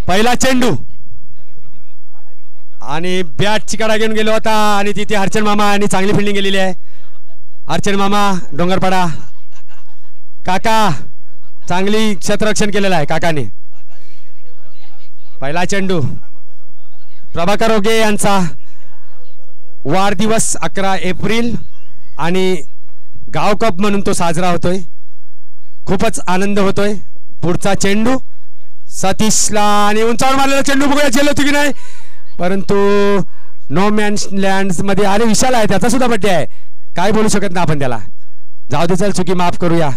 पहिला चेंडू आणि बॅटची कडा घेऊन गेलो होता आणि तिथे हर्षन मामा आणि चांगली फिल्डिंग केलेली आहे. हर्षन मामा डोंगरपाडा काका चांगली क्षेत्ररक्षण केलेलं आहे काकाने. पहिला चेंडू प्रभाकर ओगे यांचा वाढदिवस 11 एप्रिल आणि गाव कप म्हणून तो साजरा होतोय. खूपच आनंद होतोय. पुढचा चेंडू सतीशला आणि उंचावर मारलेला चेंडू बघूया झेल होती की नाही, परंतु नो मॅन्स लँड मध्ये आले. विशाल आहे त्याचा सुद्धा बड्डे आहे, काय बोलू शकत ना आपण त्याला. जाऊ दे चल चुकी माफ करूया.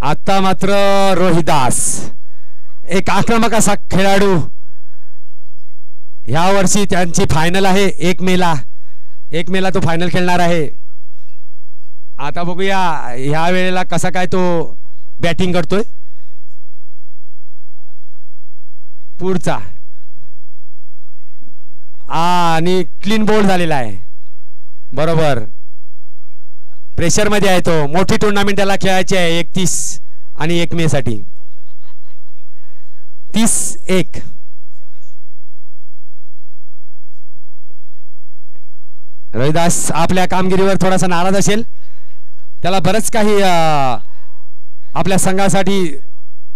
आता मात्र रोहिदास एक आक्रमक असा खेळाडू. ह्या वर्षी त्यांची फायनल आहे 1 मेला तो फायनल खेळणार आहे. आता बघूया ह्या वेळेला कसा काय तो बॅटिंग करतोय. पुढचा आणि क्लीन बोल्ड झालेला आहे. बरोबर प्रेशर मध्ये आहे तो. मोठी टुर्नामेंट त्याला खेळायची आहे 31 आणि 1 मे साठी. 30-1. रोहिदास आपल्या कामगिरीवर थोडासा नाराज असेल. त्याला बरंच काही आपल्या संघासाठी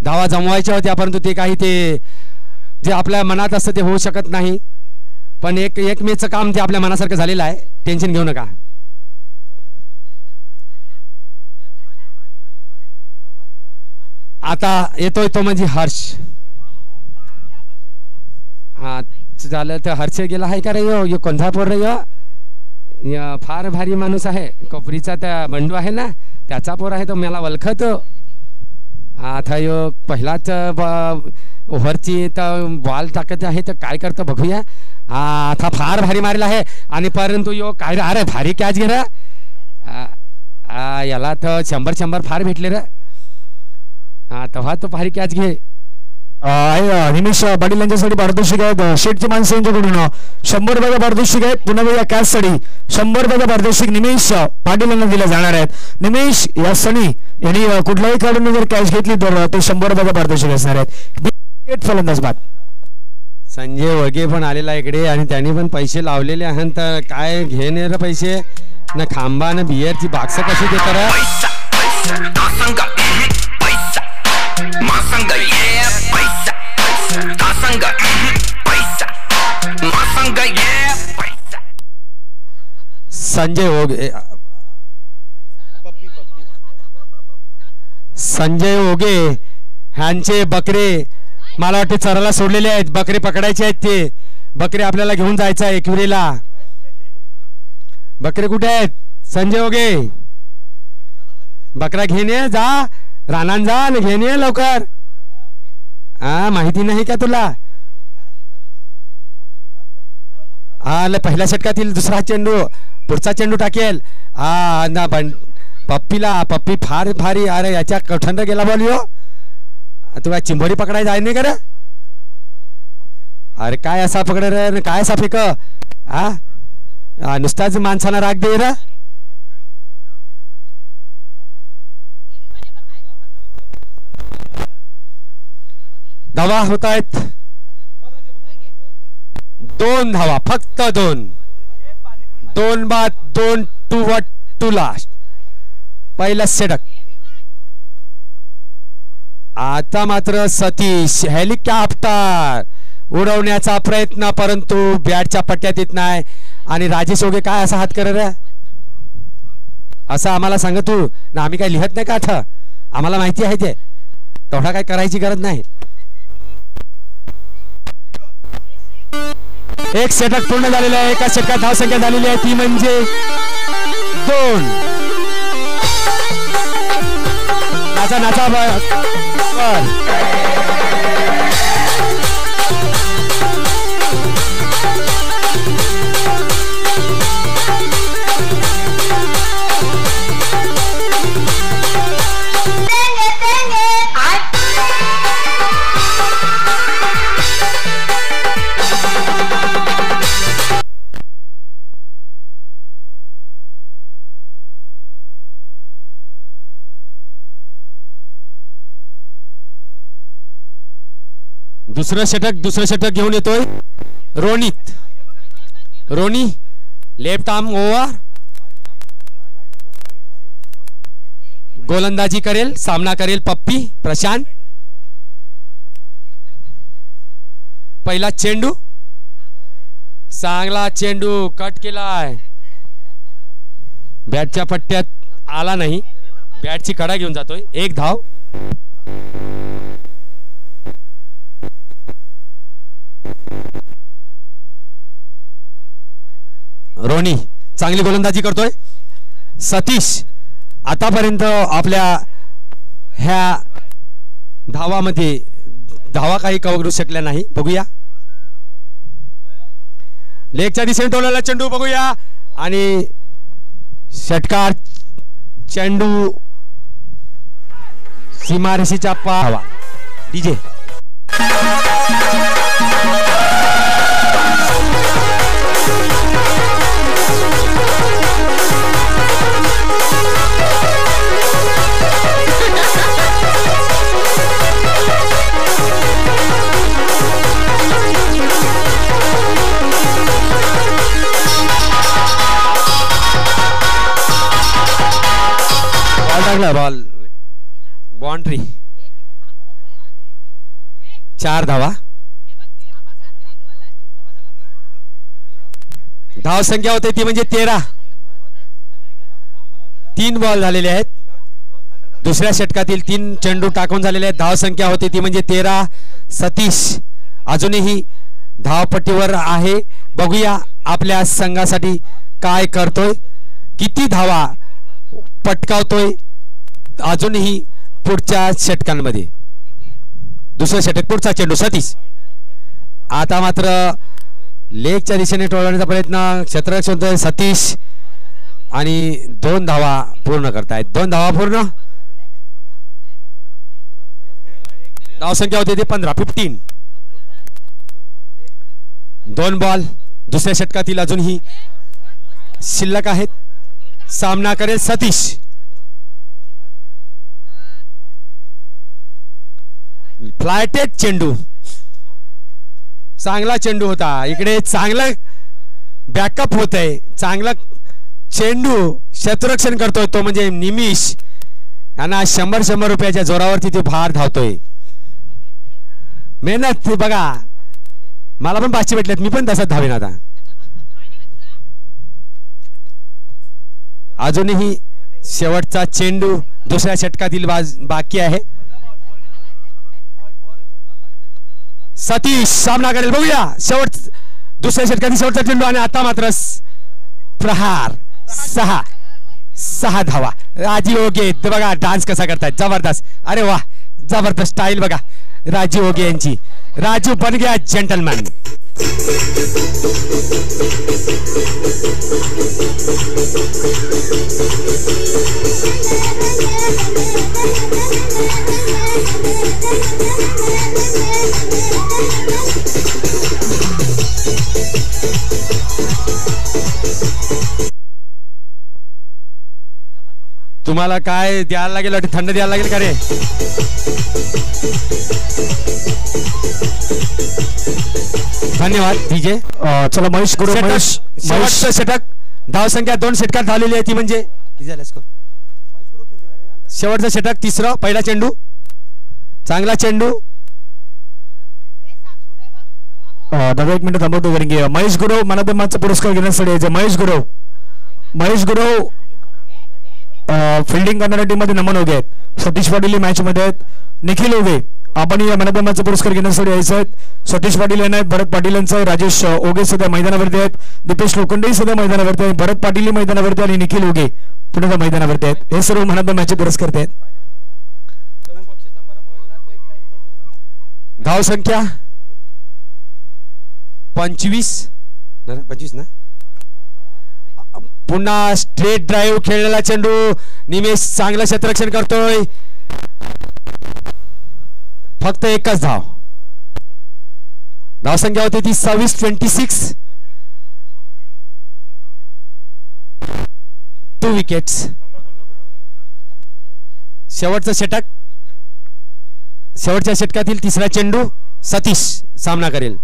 धावा जमवायच्या होत्या, परंतु ते काही ते जे आपल्या मनात असतं ते होऊ शकत नाही. पण 1 मेचं काम ते आपल्या मनासारखं झालेलं आहे. टेन्शन घेऊ नका. आता येतोय तो म्हणजे हर्ष. हा झालं तर हर्ष गेला आहे का रे. यो कोणता पोर रे. फार भारी माणूस आहे. कोपरीचा त्या बंडू आहे ना त्याचा पोर आहे तो. मला ओळखतो. आता यो पहिलाच ओव्हरची तर बॉल टाकत आहे तर काय करतो बघूया. आता फार भारी मारला आहे आणि परंतु यो काय अरे भारी कॅच घे रे. याला तर 100 फार भेटले रे. तेव्हा तो भारी कॅच घे. निमेश पाटील यांच्यासाठी पारितोषिक आहेत. शेटची माणसं यांच्याकडून 100 रुपयाचं पारितोषिक आहे. पुन्हा या कॅच साठी 100 रुपयाचं पारितोषिक निमेश पाटील यांना दिले जाणार आहेत. निमेश या सनी यांनी कुठल्याही खेळाडूने जर कॅच घेतली तर ते 100 रुपयाचं पारितोषिक असणार आहेत. फलंदाज बाद. संजय वगे पण आलेला इकडे आणि त्यांनी पण पैसे लावलेले आहेत. तर काय घेणे रे पैसे ना. खांबा ना बियरची बाक्स कशी देतात. संजय ओगे ह्यांचे बकरे मला वाटते चराला सोडलेले आहेत. बकरे पकडायचे आहेत. ते बकरे आपल्याला घेऊन जायचं आहे एकविरेला. बकरे कुठे आहेत संजय ओगे. बकरा घेणे जा रानान जा आणि घेणे लवकर. माहिती नाही का तुला. पहिल्या षटकातील दुसरा चेंडू पुढचा चेंडू टाकेल. पप्पी फार भारी. अरे याच्या कठंड गेला बॉल यो. तुला चिंबोरी पकडाय जाय नाही का. अरे काय असा पकड रे काय असा फेक. नुसताच माणसाला राग दे रे. धावा होत आहेत 2 धावा फक्त 2 बाद 2 टू लास्ट. पहिला षटक. आता मात्र सतीश हेलिकॉप्टर उडवण्याचा प्रयत्न परंतु बॅटच्या पट्ट्यात येत नाही. आणि राजेश ओगे काय असा हात कर रे असं आम्हाला सांग तू ना. आम्ही काय लिहत नाही का. आता आम्हाला माहिती आहे ते. तेवढा काय करायची गरज नाही. एक षटक पूर्ण झालेलं आहे. एका षटकात धावसंख्या झालेली आहे ती म्हणजे 2. नाचा दुसरं षटक घेऊन येतोय रोनित. रोनी लेफ्ट आर्म ओव्हर, गोलंदाजी करेल, सामना करेल पप्पी प्रशांत. पहिला चेंडू, चांगला चेंडू कट केलाय, बॅटच्या पट्ट्यात आला नाही, बॅटची कडा घेऊन जातोय. एक धाव. रोनी चांगली गोलंदाजी करतोय. सतीश आतापर्यंत आपल्या ह्या धावामध्ये धावा काही करू शकल्या नाही. बघूया लेगच्या दिशेने टोललेला चेंडू बघूया आणि षटकार. चेंडू सीमारेषेच्या पावा. डीजे बॉल बाउंड्री. 4 धावा. धाव संख्या होते ती म्हणजे 13. 3 बॉल झालेले आहेत. दुसऱ्या षटकातील 3 चेंडू टाकून झालेले आहेत. धाव संख्या होती ती म्हणजे 13. सतीश अजूनही धावपट्टीवर आहे. बघूया आपल्या संघासाठी काय करतोय, किती धावा पटकावतोय अजूनही पुढच्या षटकांमध्ये. दुसरं षटक पुढचा चेंडू सतीश. आता मात्र लेगच्या दिशेने टोळवण्याचा प्रयत्न क्षेत्ररक्षण सतीश आणि 2 धावा पूर्ण करतायत. 2 धावा पूर्ण. धाव संख्या होती ती 15. 2 बॉल दुसऱ्या षटकातील अजूनही शिल्लक आहेत. सामना करेल सतीश. फ्लायटेड चेंडू, चांगला चेंडू होता. इकडे चांगलं बॅकअप होत आहे. चांगला चेंडू क्षेत्ररक्षण करतोय तो म्हणजे निमिष. यांना 100 रुपयाच्या जोरावरती तो फार धावतोय. मेहनत बघा, मला पण 500 भेटलेत, मी पण तसंच धावेन. आता अजूनही शेवटचा चेंडू दुसऱ्या षटकातील बाकी आहे. सतीश सामना करेल. बघूया दुसऱ्या षटकातील शेवटचा चेंडू आणि आता मात्र प्रहार. 6 धावा. राजीव ओगे बघा डान्स कसा करतायत, जबरदस्त. अरे वा, जबरदस्त स्टाईल बघा राजीव ओगे यांची. राजू बन गया जेंटलमैन. तुम्हाला काय द्यायला लागेल, थंड द्यायला लागेल का रे? धन्यवाद डीजे. चला महेश गुरु. शेवटचं षटक. धाव संख्या 2 षटकात झालेली आहे ती म्हणजे शेवटचं षटक 3रं. पहिला चेंडू, चांगला चेंडू. दादा 1 मिनिट थांबवतो. करेंगे महेश गुरु मनाचा पुरस्कार घेण्यासाठी. महेश गुरु फिल्डिंग करणाऱ्या टीम मध्ये नमन उगे आहेत. सतीश पाटील मॅच मध्ये आहेत. निखिल उगे आपण या मनाचा पुरस्कार घेण्यासाठी यायचं आहेत. सतीश पाटील यांना आहेत, भरत पाटील यांचा, राजेश ओगे सध्या मैदानावरती आहेत, दीपेश लोखंडे सध्या मैदानावरती आहेत, भरत पाटील मैदानावरती आणि निखिल ओगे पुन्हा मैदानावरती आहेत. हे सर्व मनाचे पुरस्कार आहेत. धाव संख्या 25 ना. पुन्हा स्ट्रेट ड्राइव्ह खेळलेला चेंडू. निमेश चांगलं क्षेत्ररक्षण करतोय. फक्त एकच धाव. धाव संख्या होती ती 26. 2 विकेट्स. शेवटचं षटक. शेवटच्या षटकातील 3रा चेंडू सतीश सामना करेल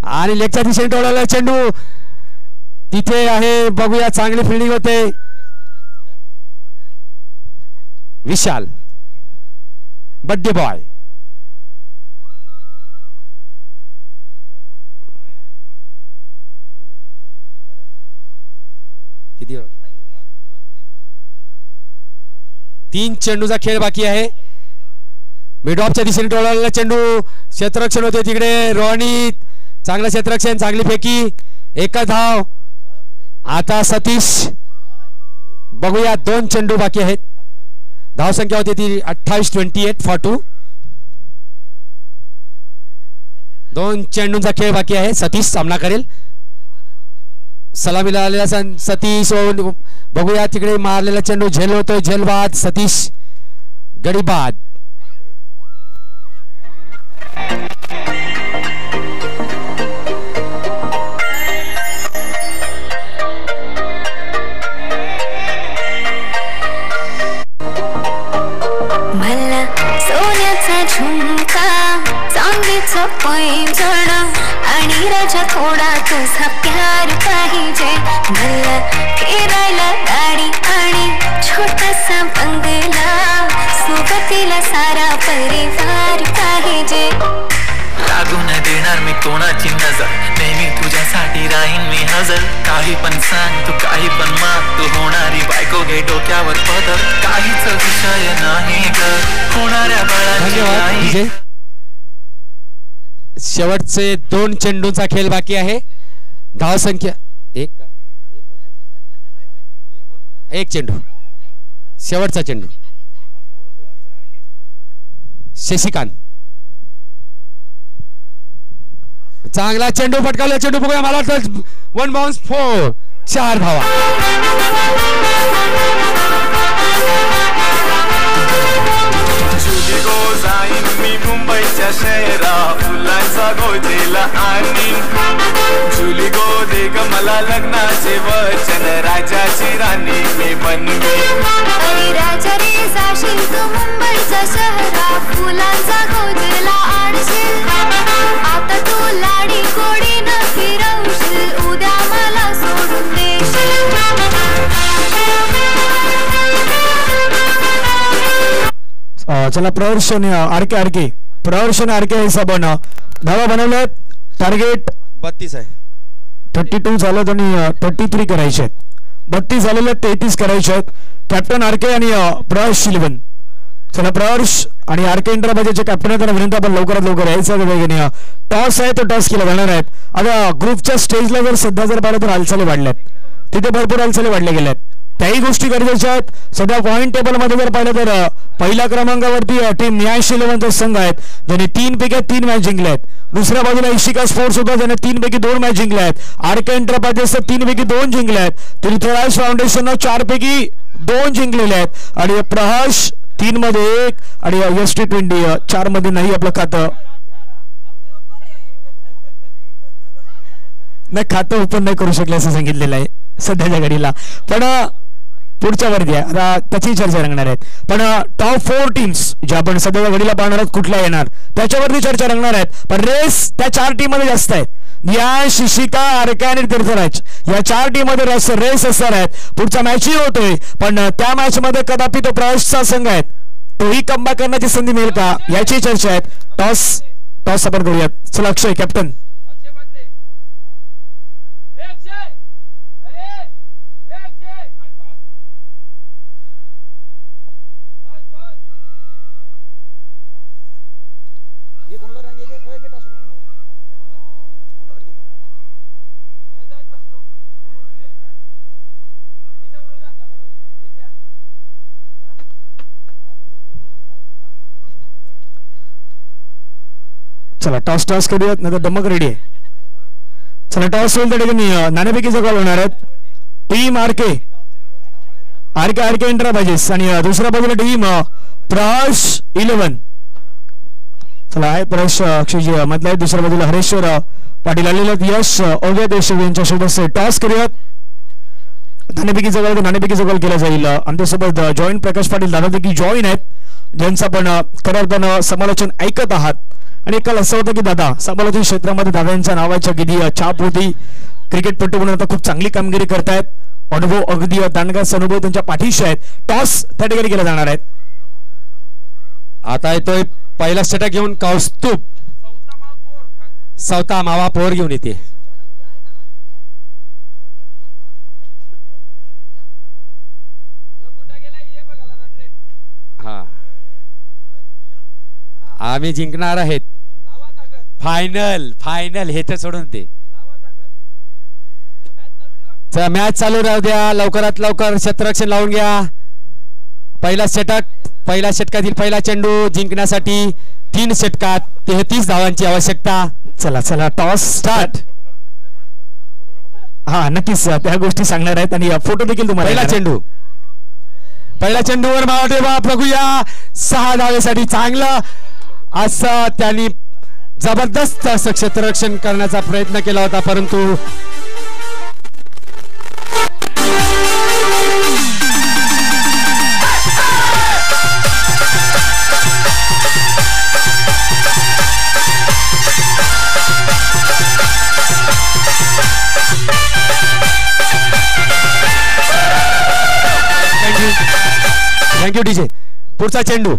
आणि लेगच्या दिशेने टोळाला चेंडू तिथे आहे. बघूया चांगली फिल्डिंग होते. विशाल बड्डे बॉय किती 3 चेंडूचा खेळ बाकी आहे. मिड ऑफच्या दिशेने टोळाला चेंडू क्षेत्ररक्षण होते तिकडे. रोहनी चांगलं क्षेत्ररक्षण चांगली फेकी. एक धाव. आता सतीश बघूया 2 चेंडू बाकी आहेत. धाव संख्या होती ती 28-28 फॉर 2. 2 चेंडूंचा खेळ बाकी आहे. सतीश सामना करेल. सलामीला आलेला सतीश बघूया तिकडे मारलेला चेंडू झेल होतोय. झेलबाद सतीश गडीबाद. मला सोन्याचा झुमका चांदीचं पैंजण आणि राजा थोडा तुझा प्यार पाहिजे. मला फिरायला गाडी आणि छोटासा बंगला सोबतीला सारा परिवार पाहिजे. लागून देणार मी कोणाची नजर नेहमी तुझ्यासाठी राहीन मी हजर. काही पण सांग तू काही पण माग तू होणारी बायको घे डोक्यावर पदर. काहीच विषय नाही ग होणाऱ्या बाळाची. शेवटचे 2 चेंडूंचा खेळ बाकी आहे. धाव संख्या 1 चेंडू. शेवटचा चेंडू शशिकांत चांगला चेंडू फटकावला. चेंडू बघूया मला वाटतं 1 बाउन्स 4 4 धावा. जाईन मी मुंबईच्या शहरा फुलांचा गोजेला आणि जुली गो दे ग मला लग्नाचे वचन राजाची राणी मी बनवे. राजा रे जाशील तू मुंबईच्या शहरा फुलांचा गोजेला आणशील. आता तू लाडी गोडी न फिरवशील उद्या मला सोडून देशील. चला प्रदर्शन आरके हिसाबानं धावा बनवल्यात. टार्गेट 32 आहे. 32 झालं आणि 33 करायचे आहेत. 32 झालेले 33 करायचे आहेत. कॅप्टन आरके आणि प्रहर्ष शिलवन. चला प्रहर्ष आणि आरके इंटरबाजेचे कॅप्टन आहे त्यांना विनंती आपण लवकरात लवकर यायचं. टॉस आहे तो टॉस केला जाणार आहेत. आता ग्रुपच्या स्टेजला जर सध्या जर पाहिलं तर हालचाली वाढल्यात. तिथे भरपूर हालचाली वाढल्या गेल्यात. त्याही गोष्टी गरजेच्या आहेत. सध्या पॉईंट टेबलमध्ये जर पाहिलं तर पहिल्या क्रमांकावरती टीम न्यायशी 11 संघ आहेत ज्यांनी 3 पैकी 3 मॅच जिंकल्या आहेत. दुसऱ्या बाजूला इशिका स्पोर्ट्स होता ज्याने 3 पैकी 2 मॅच जिंकल्या आहेत. आरके एंटरप्राइजेस 3 पैकी 2 जिंकल्या आहेत. तीर्थराज फाउंडेशन 4 पैकी 2 जिंकलेले आहेत आणि प्रहर्ष 3 मध्ये 1 आणि ST20 4 मध्ये नाही. आपलं खातं खातं ओपन नाही करू शकले असं सांगितलेलं आहे सध्याच्या घडीला. पण पुढच्या वरती आता त्याची चर्चा रंगणार आहेत. पण टॉप 4 टीम्स ज्या आपण सध्याच्या घडीला पाहणार आहोत कुठल्या येणार त्याच्यावरती चर्चा रंगणार आहेत. पण रेस त्या 4 टीम मध्ये जास्त आहेत. या शिशिका आरके आणि तीर्थराज या 4 टीम मध्ये रेस असणार आहेत. पुढचा मॅचही होतोय पण त्या मॅच मध्ये कदापि तो प्रहर्षचा संघ आहे तोही कमबॅक करण्याची संधी मिळेल का याची चर्चा आहे. टॉस आपण करूयात. चला अक्षय कॅप्टन. चला टॉस करूयात नाही तर दमक रेडी आहे. चला टॉस होईल त्या ठिकाणी नाणेफेकीचा कॉल होणार आहेत. टीम आरके एंटरप्राइजेस आणि दुसऱ्या बाजूला टीम प्रहर्ष 11. चला आहे प्रहर्ष अक्षयजी मधला आहे. दुसऱ्या बाजूला हरेश्वर पाटील आलेले आहेत. यश ओव्या देशव यांच्या सोबत टॉस करूयात. नाणेफेकीचा कॉल केला जाईल. आमच्यासोबत जॉईन प्रकाश पाटील दादा देखील जॉईन आहेत ज्यांचं आपण खऱ्या अर्थानं समालोचन ऐकत आहात. आणि एकाला असं होतं की दादा समालोचन क्षेत्रामध्ये दादांच्या नावाच्या किती छाप होती. क्रिकेटपटू म्हणून आता खूप चांगली कामगिरी करतायत. अनुभव अगदी दांडगाचा अनुभव त्यांच्या पाठीशी आहेत. टॉस त्या ठिकाणी केला जाणार आहेत. आता येतोय पहिला षटक घेऊन कौस्तुभ. सवता मावा पोर घेऊन येते. हा आम्ही जिंकणार आहेत. फायनल फायनल हे तर सोडून दे. मॅच चालू राहू द्या. लवकरात लवकर क्षेत्ररक्षण लावून घ्या. पहिला षटकातील पहिला चेंडू जिंकण्यासाठी 3 षटकात 33 धावांची आवश्यकता. चला चला टॉस स्टार्ट. हा नक्कीच त्या गोष्टी सांगणार आहेत आणि फोटो देखील तुम्हाला. पहिल्या चेंडूवर मावटे बघूया. 6 धावेसाठी चांगलं असं त्यांनी जबरदस्त असं क्षेत्ररक्षण करण्याचा प्रयत्न केला होता परंतु थँक्यू डीजे. पुढचा चेंडू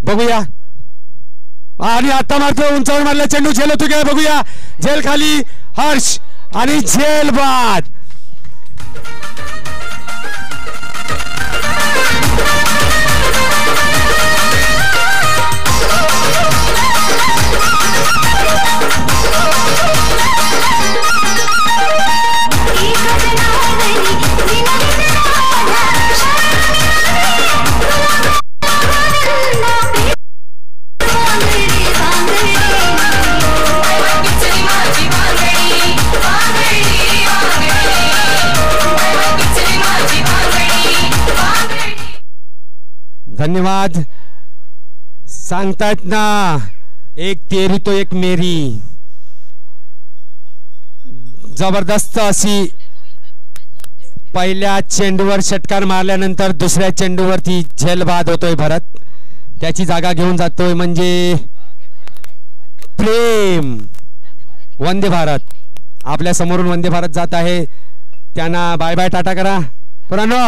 बघूया. आणि आता मारतो उंचावर मारला चेंडू. झेल होतो काय बघूया. झेल खाली हर्ष आणि झेल बाद. धन्यवाद. सांगतात ना एक तेरी तो एक मेरी. जबरदस्त अशी पहिल्या चेंडूवर षटकार मारल्यानंतर दुसऱ्या चेंडूवरती झेल बाद होतोय भरत. त्याची जागा घेऊन जातोय म्हणजे प्रेम. वंदे भारत. आपल्या समोरून वंदे भारत जात आहे. त्यांना बाय बाय टाटा करा. पुरानो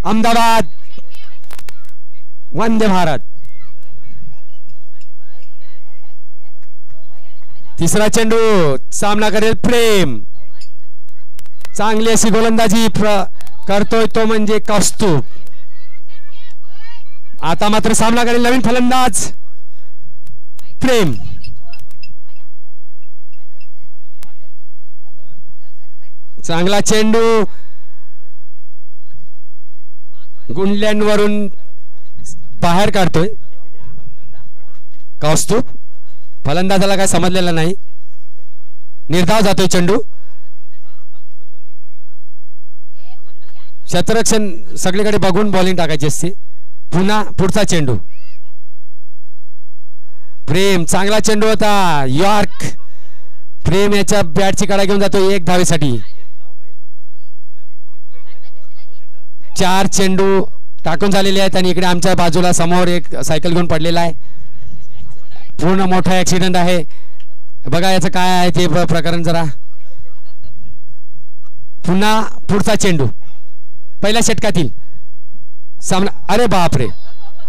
अहमदाबाद वंदे भारत. तिसरा चेंडू सामना करेल प्रेम. चांगली अशी गोलंदाजी करतोय तो म्हणजे कौस्तुभ. आता मात्र सामना करेल नवीन फलंदाज प्रेम. चांगला चेंडू गुंडल्यांवरून बाहेर काढतोय कौस्तुभ. फलंदाजाला काय समजलेलं नाही. निर्धाव जातोय चेंडू. क्षेत्ररक्षण सगळीकडे बघून बॉलिंग टाकायची असते. पुन्हा पुढचा चेंडू प्रेम. चांगला चेंडू होता. यॉर्क. प्रेम याच्या बॅटची कडा घेऊन जातो 1 धावेसाठी. 4 चेंडू टाकून झालेले आहेत आणि इकडे आमच्या बाजूला समोर एक सायकल घेऊन पडलेला आहे. पूर्ण मोठा ऍक्सिडेंट आहे. बघा याचं काय आहे ते प्रकरण जरा. पुन्हा पुढचा चेंडू पहिल्या षटकातील सामना. अरे बापरे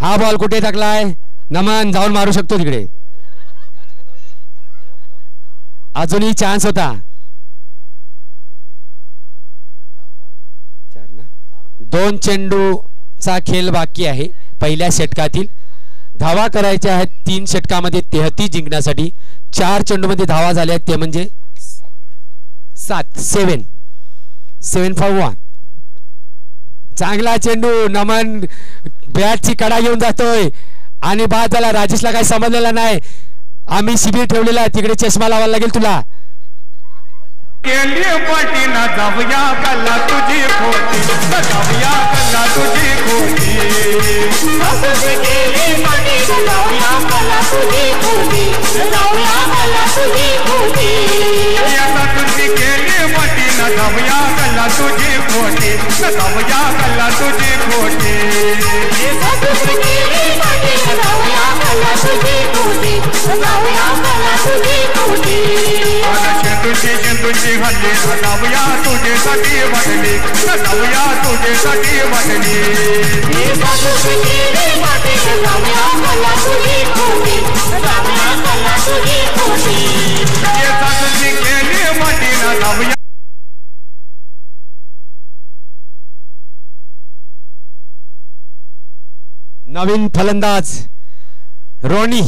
हा बॉल कुठे टाकलाय. नमन जाऊन मारू शकतो तिकडे. अजूनही चान्स होता. 2 चेंडूचा खेळ बाकी आहे पहिल्या षटकातील. धावा करायच्या आहेत 3 षटकामध्ये 33 जिंकण्यासाठी. 4 चेंडूमध्ये धावा झाल्या आहेत ते म्हणजे 7 for 1. चांगला चेंडू. नमन बॅटची कडा घेऊन जातोय आणि बाद झाला. राजेशला काही समजलेला नाही. आम्ही शिबिर ठेवलेला आहे तिकडे चष्मा लावायला लागेल तुला. केली पाटी ना जाऊया कला तुझी खोटी. जाऊया कला तुझी खोटी. केली पाटी ना जाऊया कला तुझी खोटी. जाऊया कला तुझी खोटी. याचा तुझी केली पाटी ना जाऊया कला तुझी खोटी. जाऊया कला तुझी खोटी. चेंडूची हल्ली जाऊया तुझेसाठी वाटली जाऊया तुझेसाठी वाटली केली मातीला जाऊया. नवीन फलंदाज रोनी.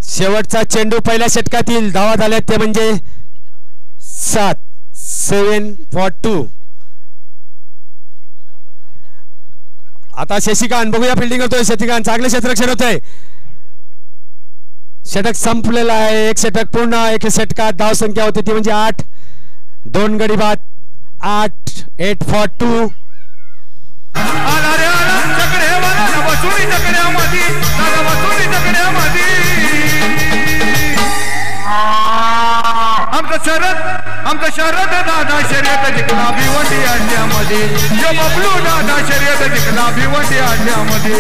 शेवटचा चेंडू पहिल्या षटकातील धावा झाल्या ते म्हणजे 7 for 2. आता शशिकांत बघूया फिल्डिंग करतोय. शशिकांत चांगले क्षेत्ररक्षण होतंय. षटक संपलेलं आहे. एक षटक पूर्ण. एक षटकात धाव संख्या होती ती म्हणजे 8. 2 गडी बाद 8 for 2. आमचं शरद दादा शर्यत जिंकला भिवंडी अड्ड्यामध्ये यो बबलू दादा शर्यत जिंकला भिवंडी अड्ड्यामध्ये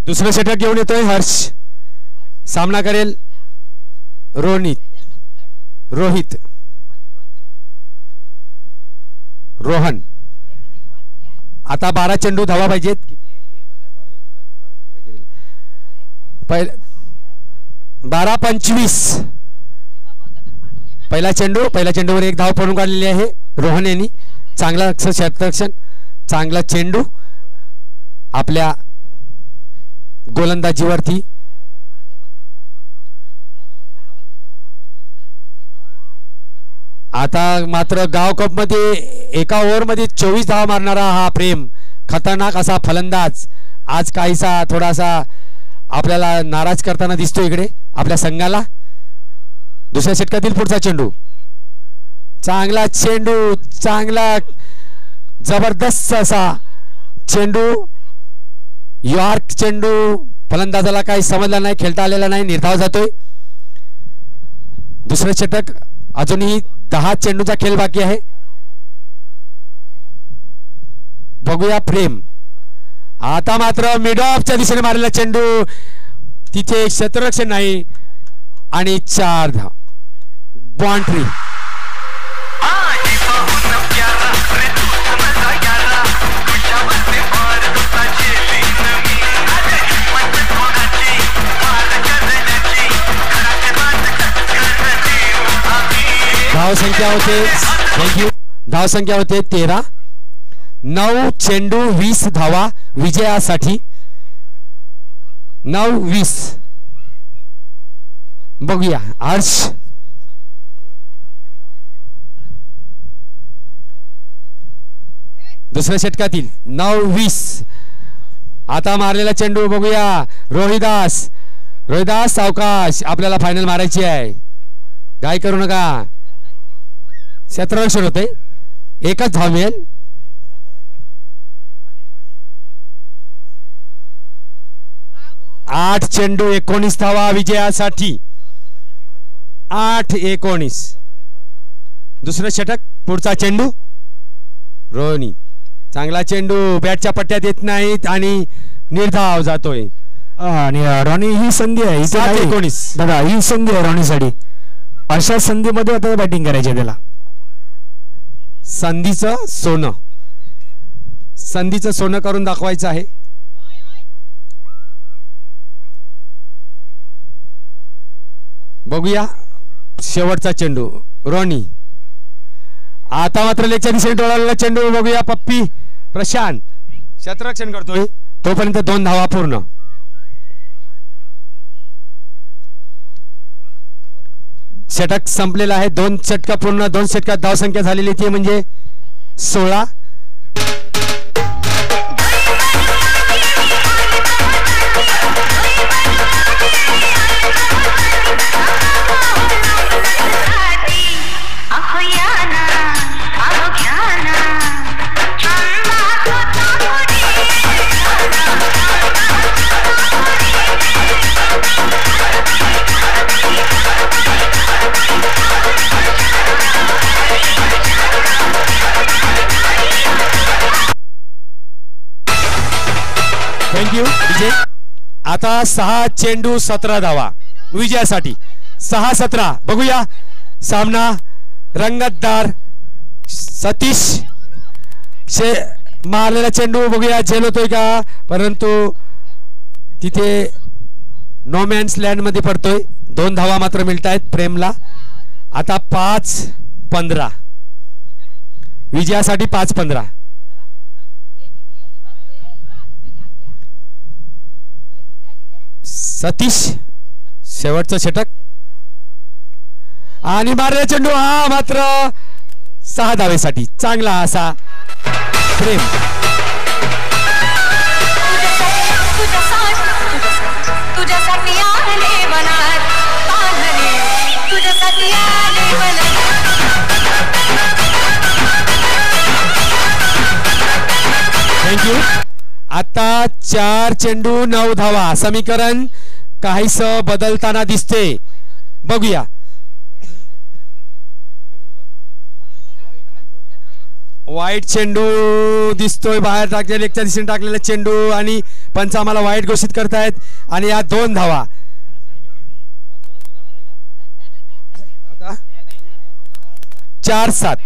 दुसरं षटक घेऊन येतोय हर्ष. सामना करेल रोहित रोहन. आता 12 चेंडू धावा पाहिजेत. 12-25. पहिल्या चेंडूवर एक धाव पडून काढलेली आहे रोहन यांनी. चांगला क्षेत्ररक्षण. चांगला चेंडू आपल्या गोलंदाजीवरती. आता मात्र गाव कप मध्ये एका ओव्हरमध्ये 24 धावा मारणारा हा प्रेम खतरनाक असा फलंदाज आज काहीसा थोडासा आपल्याला नाराज करताना दिसतो इकडे आपल्या संघाला. दुसऱ्या षटकातील पुढचा चेंडू. चांगला चेंडू. चांगला जबरदस्त असा चेंडू. यॉर्क चेंडू. फलंदाजाला काही समजला नाही. खेळता आलेला नाही. निर्धाव जातोय. दुसरं षटक. अजूनही 10 चेंडूचा खेळ बाकी आहे. बघूया प्रेम. आता मात्र मिड ऑफच्या दिशेने मारलेला चेंडू. तिथे क्षेत्ररक्षण नाही आणि 4 धाव. बाउंड्री. धाव संख्या होते. थँक्यू. धाव संख्या होते 13. 9 चेंडू 20 धावा विजयासाठी. 9-20. बघूया हर्ष. दुसऱ्या षटकातील 9-20. आता मारलेला चेंडू बघूया. रोहिदास सावकाश. आपल्याला फायनल मारायची आहे. काय करू नका. क्षेत्ररक्षण होते. एकच धाव मिळेल. 8 चेंडू 19 धावा विजयासाठी. 8-19. दुसरं षटक. पुढचा चेंडू. रोहिणी. चांगला चेंडू बॅटच्या पट्ट्यात येत नाहीत आणि निर्धाव जातोय. आणि रॉनी ही संधी आहे. 7-19. दादा ही संधी आहे रॉनीसाठी. अशा संधीमध्ये आता बॅटिंग करायची आहे त्याला. संधीचं सोनं करून दाखवायचं आहे. बघूया शेवटचा चेंडू. रॉनी. आता मात्र लेगच्या दिशेने टोळालेला चेंडू. बघूया पप्पी प्रशांत क्षेत्ररक्षण करतोय. तोपर्यंत 2 धावा पूर्ण. षटक संपलेला आहे. 2 षटका पूर्ण. 2 षटकात धाव संख्या झालेली ती म्हणजे 16. आता 6 चेंडू 17 धावा विजयासाठी. 6-17. बघूया सामना रंगतदार. सतीश मारलेला चेंडू बघूया झेल होतोय का, परंतु तिथे नो मॅन्स लँड मध्ये पडतोय. 2 धावा मात्र मिळत आहेत प्रेमला. आता 5-15 विजयासाठी. 5-15. सतीश शेवटचं षटक आणि मारलेला चेंडू हा मात्र 6 धावेसाठी. चांगला असा प्रेम. थँक्यू. आता 4 चेंडू 9 धावा. समीकरण काहीस बदलताना दिसते. बघूया. वाईट चेंडू दिसतोय बाहेर टाकलेला, एकच्या दिशेने टाकलेला चेंडू आणि पंच आम्हाला वाईट घोषित करतायत. आणि या 2 धावा. आता 4-7.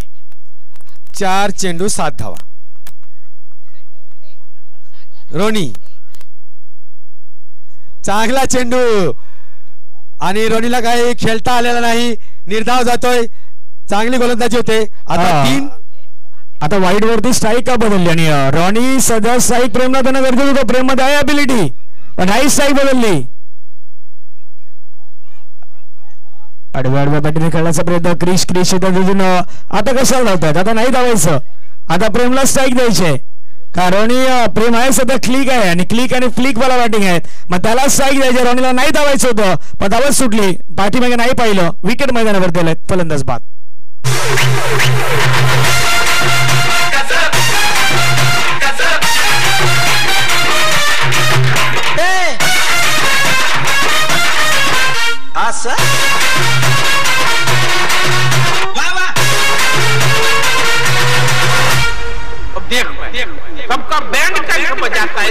4 चेंडू 7 धावा. रोनी चांगला चेंडू आणि रोनीला काही खेळता आलेला नाही. निर्धाव जातोय. चांगली गोलंदाजी होते. आता 3. आता वाईट वरती स्ट्राईक का बदलली आणि रॉनी सध्या स्ट्राईक प्रेमला त्यांना गरजेचं होतं. प्रेम मध्ये आहे अबिलिटी पण नाही स्ट्राईक बदलली. आडव्या बॅटीने खेळण्याचा प्रयत्न. क्रिश आता कशाला लावतात. आता नाही धावायचं. आता प्रेमला स्ट्राईक द्यायचे कारण प्रेम आहे सध्या क्लिक आहे आणि क्लिक आणि फ्लिक वाला बॅटिंग आहे. मग त्याला स्ट्राईक द्यायचे. रॉनीला नाही धावायचं होतं पण धावत सुटली. पाठीमागे नाही पाहिलं. विकेट मैदानावर दिलाय फलंदाज बाद. सबका बैंड कैसे बजाता है.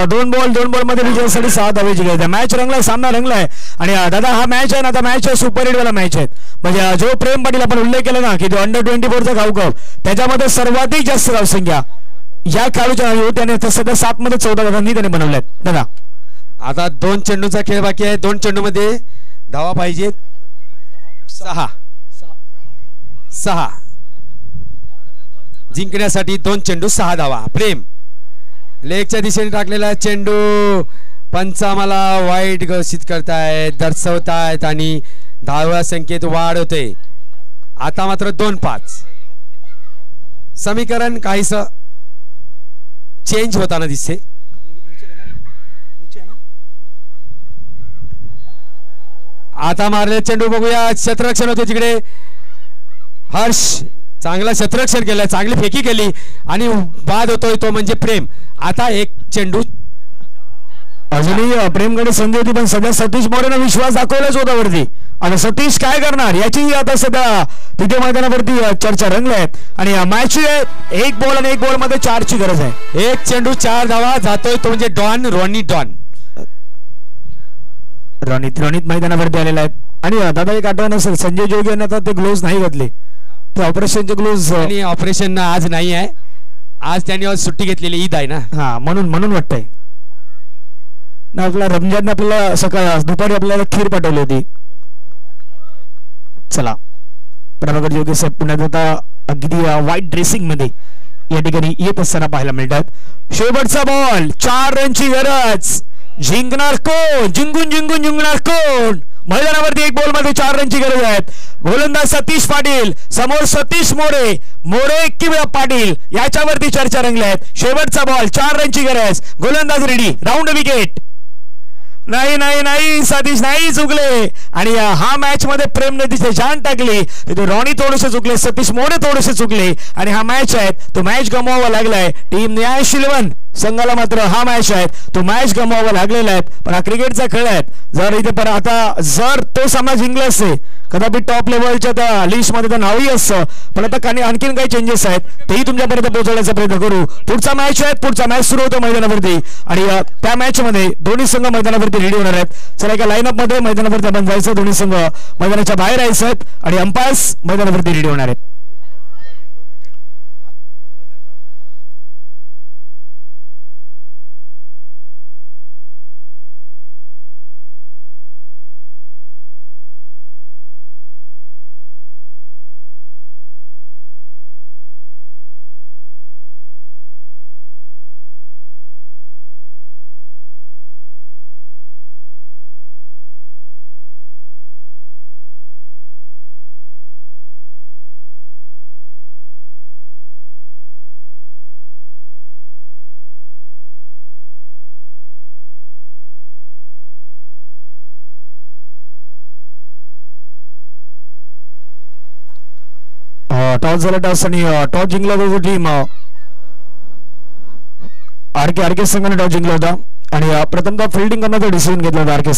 दोन बॉल मध्ये विजयासाठी 6 धावे जिंकले. मॅच रंगलाय. सामना रंगलाय. आणि दादा हा मॅच आहे ना. आता मॅच सुपर हिट वाला मॅच आहे. म्हणजे जो प्रेम पाटील आपण उल्लेख केला ना की तो अंडर-24 गाव कप त्याच्यामध्ये सर्वाधिक जास्त धावसंख्या या खेळाडूच्या नावी होती आणि सध्या 7 मध्ये 14 धावांनी त्याने बनवल्यात. दादा आता 2 चेंडूचा खेळ बाकी आहे. 2 चेंडू मध्ये धावा पाहिजेत. 6 जिंकण्यासाठी 2 चेंडू 6 धावा. प्रेम लेगच्या दिशेने टाकलेला चेंडू पंच आम्हाला वाईट घोषित करतायत, दर्शवतायत आणि धावा संख्येत वाढ होते. आता मात्र 2-5. समीकरण काहीस चेंज होताना दिसते. आता मारले चेंडू बघूया. क्षेत्ररक्षण होते तिकडे. हर्ष चांगला क्षेत्ररक्षण केलं. चांगली फेकी केली आणि बाद होतोय तो म्हणजे प्रेम. आता 1 चेंडू अजूनही प्रेमकडे संधी होती पण सध्या सतीश मोरेने विश्वास दाखवलाच होता वरती. आता सतीश काय करणार याची आता सध्या तिथे मैदानावरती चर्चा रंगल्या आहेत. आणि मॅच 1 बॉल आणि 1 बॉल मध्ये 4 ची गरज आहे. 1 चेंडू 4 धावा. जातोय तो म्हणजे रोनी डॉन. रोनित मैदानावरती आलेला आहे. आणि दादा एक आठवण असेल संजय जोगी यांनी आता ते ग्लोव्ज नाही घातले. ते ऑपरेशनचे ग्लोव्ज आणि ऑपरेशन आज नाही आहे. आज त्यांनी आज सुट्टी घेतलेली. ईद आहे ना. हा म्हणून वाटतंय ना. आपला रमजान आपल्याला दुपारी आपल्याला खीर पाठवली होती. चला प्रभाकर जोगी साहेब पुण्यात आता अगदी व्हाईट ड्रेसिंग मध्ये या ठिकाणी येत असताना पाहायला मिळतात. शेवटचा बॉल. 4 रनची गरज. जिंकणार कोण. जिंकणार कोण. मैदानावरती 1 बॉल मध्ये 4 रनची गरज आहे. गोलंदाज सतीश पाटील समोर सतीश मोरे किंवा पाटील याच्यावरती चर्चा रंगल्या आहेत. शेवटचा बॉल. 4 रनची गरज. गोलंदाज रेडी. Round wicket. नाही सतीश नाही चुकले. आणि हा मॅच मध्ये प्रेमने तिथे जान टाकली. तिथे रॉनी थोडेसे चुकले. सतीश मोरे थोडेसे चुकले आणि हा मॅच आहे तो मॅच गमवावा लागलाय. टीम न्यायशीलवन संघाला मात्र हा मॅच आहे तो मॅच गमवावा लागलेला आहे. पण हा क्रिकेटचा खेळ आहे. जर इथे पण आता जर तो सामना जिंकला असते कदापि टॉप लेवलच्या त्या लिस्ट मध्ये तर नावही असतं, पण आता आणखीन काही चेंजेस आहेत तेही तुमच्यापर्यंत पोहोचवण्याचा प्रयत्न करू. पुढचा मॅच आहे, पुढचा मॅच सुरू होतो मैदानावरती आणि त्या मॅच मध्ये दोन्ही संघ मैदानावरती रेडी होणार आहेत. चला एका लाईनअप मध्ये मैदानावरती आपण जायचं, दोन्ही संघ मैदानाच्या बाहेर यायचं आहेत आणि अंपायर्स मैदानावरती रेडी होणार आहेत. टॉस झाला, टॉस आणि टॉस जिंकला होता टीम आरके संघाने टॉस जिंकला होता आणि प्रथमतः फिल्डिंग करण्याचा डिसिजन घेतला होता आरके